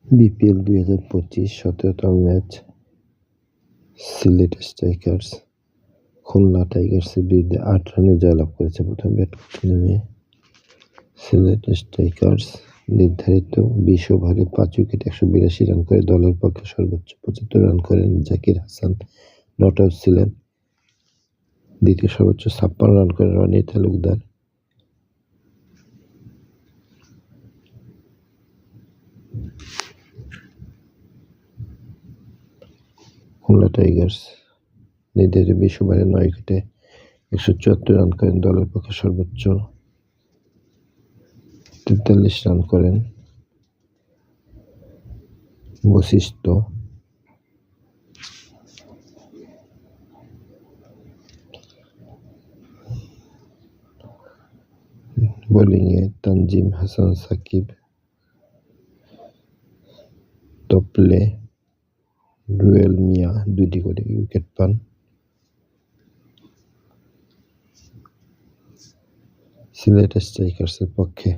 BPL 2025 17তম match Sylhet Strikers Khulna টাইগার্সের বিরুদ্ধে 8 রানে জয়লাভ করেছে। প্রথম ব্যাট করতে নেমে সিলেট স্ট্রাইকার্স নির্ধারিত 20 ওভারে 5 উইকেটে 182 রান করে দলের পক্ষে সর্বোচ্চ 75 রান করেন জাকির হাসান নট আউট ছিলেন। দ্বিতীয় সর্বোচ্চ 56 রান করেন রনি তালুকদার। খুলনা টাইগার্স নির্ধারিত 20 ওভারে 9 উইকেটে 174 রান করেন দলের পক্ষে সর্বোচ্চ 43 রান করেন বশিষ্ঠ। বোলিংয়ে তানজিম হাসান সাকিব, টপলে রুয়েল মিয়া 2টি করে উইকেট পান। সিলেট স্ট্রাইকার্সের পক্ষে